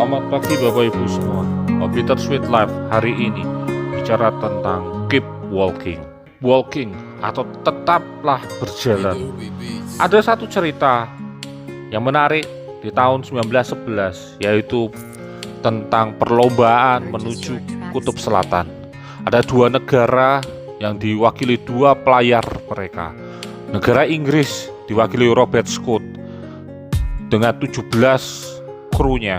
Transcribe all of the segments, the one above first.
Selamat pagi Bapak Ibu semua. Bittersweet Life hari ini bicara tentang keep walking. Walking atau tetaplah berjalan. Ada satu cerita yang menarik di tahun 1911, yaitu tentang perlombaan menuju Kutub Selatan. Ada dua negara yang diwakili dua pelayar mereka. Negara Inggris diwakili Robert Scott dengan 17 krunya,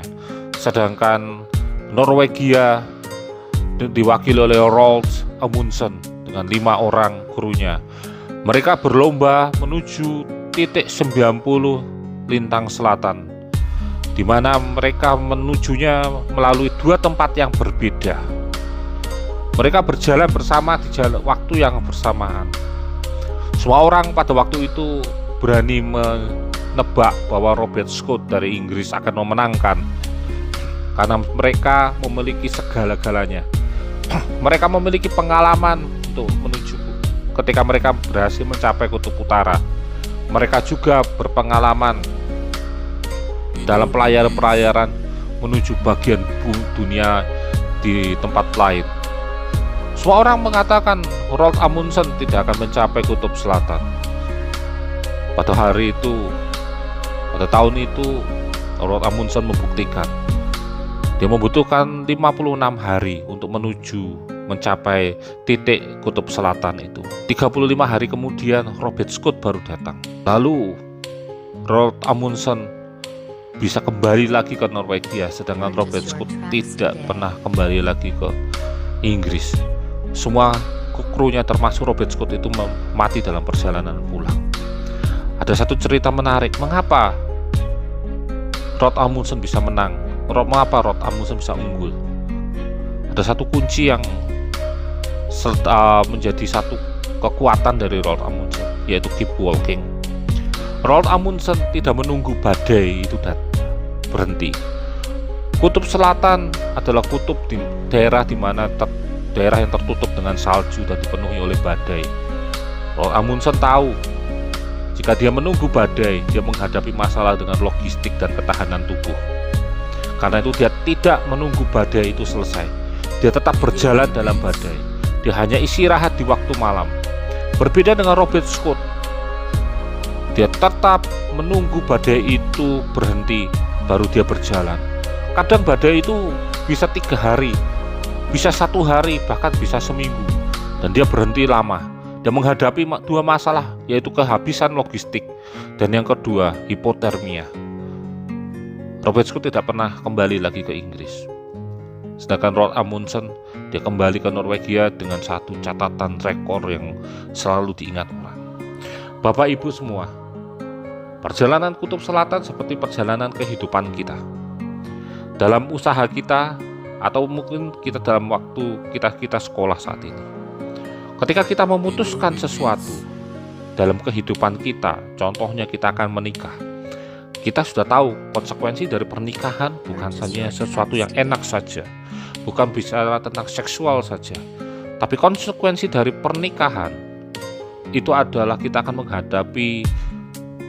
sedangkan Norwegia diwakili oleh Roald Amundsen dengan 5 orang krunya. Mereka berlomba menuju titik 90 lintang selatan, di mana mereka menujunya melalui dua tempat yang berbeda. Mereka berjalan bersama di waktu yang bersamaan. Semua orang pada waktu itu berani menebak bahwa Robert Scott dari Inggris akan memenangkan, karena mereka memiliki segala-galanya. Mereka memiliki pengalaman untuk menuju ketika mereka berhasil mencapai kutub utara. Mereka juga berpengalaman dalam pelayaran menuju bagian dunia di tempat lain. Semua orang mengatakan Roald Amundsen tidak akan mencapai kutub selatan. Pada hari itu, pada tahun itu, Roald Amundsen membuktikan dia membutuhkan 56 hari untuk mencapai titik kutub selatan itu. 35 hari kemudian Robert Scott baru datang. Lalu Roald Amundsen bisa kembali lagi ke Norwegia, sedangkan Robert Scott tidak pernah kembali lagi ke Inggris. Semua krunya termasuk Robert Scott itu mati dalam perjalanan pulang. Ada satu cerita menarik, mengapa Roald Amundsen bisa menang, mengapa Roald Amundsen bisa unggul. Ada satu kunci yang menjadi satu kekuatan dari Roald Amundsen, yaitu keep walking. Roald Amundsen tidak menunggu badai itu berhenti. Kutub Selatan adalah kutub di daerah daerah yang tertutup dengan salju dan dipenuhi oleh badai. Roald Amundsen tahu jika dia menunggu badai, dia menghadapi masalah dengan logistik dan ketahanan tubuh. Karena itu dia tidak menunggu badai itu selesai. Dia tetap berjalan dalam badai. Dia hanya istirahat di waktu malam. Berbeda dengan Robert Scott, dia tetap menunggu badai itu berhenti, baru dia berjalan. Kadang badai itu bisa 3 hari, bisa 1 hari, bahkan bisa seminggu, dan dia berhenti lama. Dia menghadapi dua masalah, yaitu kehabisan logistik dan yang kedua hipotermia. Robert Scott tidak pernah kembali lagi ke Inggris, sedangkan Roald Amundsen dia kembali ke Norwegia dengan satu catatan rekor yang selalu diingat orang. Bapak Ibu semua, perjalanan Kutub Selatan seperti perjalanan kehidupan kita. Dalam usaha kita, atau mungkin kita dalam waktu kita sekolah saat ini. Ketika kita memutuskan sesuatu dalam kehidupan kita, contohnya kita akan menikah, kita sudah tahu konsekuensi dari pernikahan bukan hanya sesuatu yang enak saja, bukan bicara tentang seksual saja, tapi konsekuensi dari pernikahan itu adalah kita akan menghadapi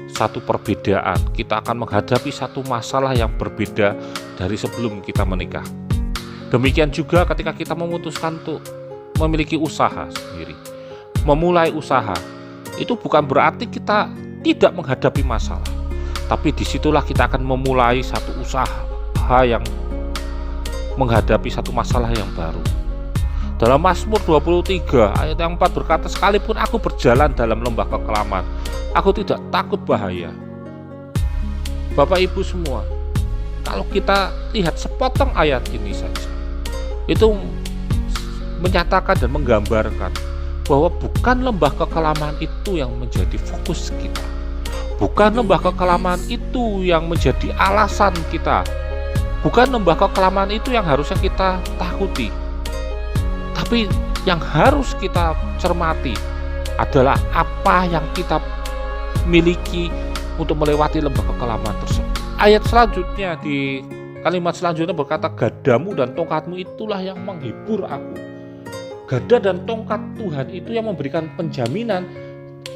satu perbedaan, kita akan menghadapi satu masalah yang berbeda dari sebelum kita menikah. Demikian juga ketika kita memutuskan untuk memiliki usaha sendiri, memulai usaha, itu bukan berarti kita tidak menghadapi masalah, tapi disitulah kita akan memulai satu usaha yang menghadapi satu masalah yang baru. Dalam Mazmur 23 ayat yang 4 berkata, sekalipun aku berjalan dalam lembah kekelaman, aku tidak takut bahaya. Bapak Ibu semua, kalau kita lihat sepotong ayat ini saja, itu menyatakan dan menggambarkan bahwa bukan lembah kekelaman itu yang menjadi fokus kita, bukan lembah kekelaman itu yang menjadi alasan kita, bukan lembah kekelaman itu yang harusnya kita takuti, tapi yang harus kita cermati adalah apa yang kita miliki untuk melewati lembah kekelaman tersebut. Ayat selanjutnya, di kalimat selanjutnya berkata, gadamu dan tongkatmu itulah yang menghibur aku. Gada dan tongkat Tuhan itu yang memberikan penjaminan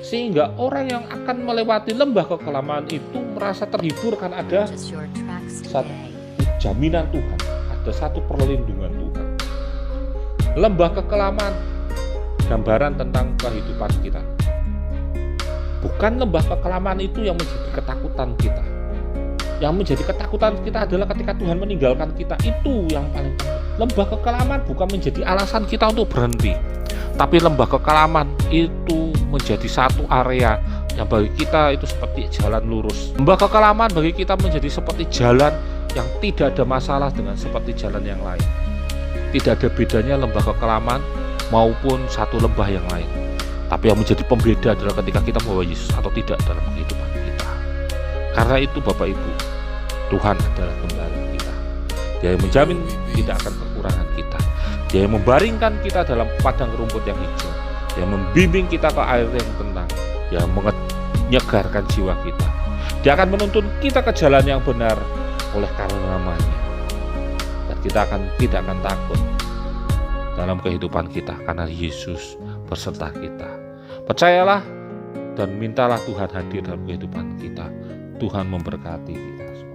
sehingga orang yang akan melewati lembah kekelaman itu merasa terhibur, kan ada jaminan Tuhan, ada satu perlindungan Tuhan. Lembah kekelaman, gambaran tentang kehidupan kita. Bukan lembah kekelaman itu yang menjadi ketakutan kita. Yang menjadi ketakutan kita adalah ketika Tuhan meninggalkan kita, itu yang paling penting. Lembah kekelaman bukan menjadi alasan kita untuk berhenti, tapi lembah kekelaman itu menjadi satu area yang bagi kita itu seperti jalan lurus. Lembah kekelaman bagi kita menjadi seperti jalan yang tidak ada masalah dengan seperti jalan yang lain. Tidak ada bedanya lembah kekelaman maupun satu lembah yang lain. Tapi yang menjadi pembeda adalah ketika kita membawa Yesus atau tidak dalam kehidupan kita. Karena itu Bapak Ibu, Tuhan adalah gembala kita. Dia yang menjamin tidak akan kekurangan kita. Dia yang membaringkan kita dalam padang rumput yang hijau. Dia yang membimbing kita ke air yang tenang. Dia yang menyegarkan jiwa kita. Dia akan menuntun kita ke jalan yang benar oleh karena namanya. Dan kita tidak akan takut dalam kehidupan kita karena Yesus berserta kita. Percayalah dan mintalah Tuhan hadir dalam kehidupan kita. Tuhan memberkati kita.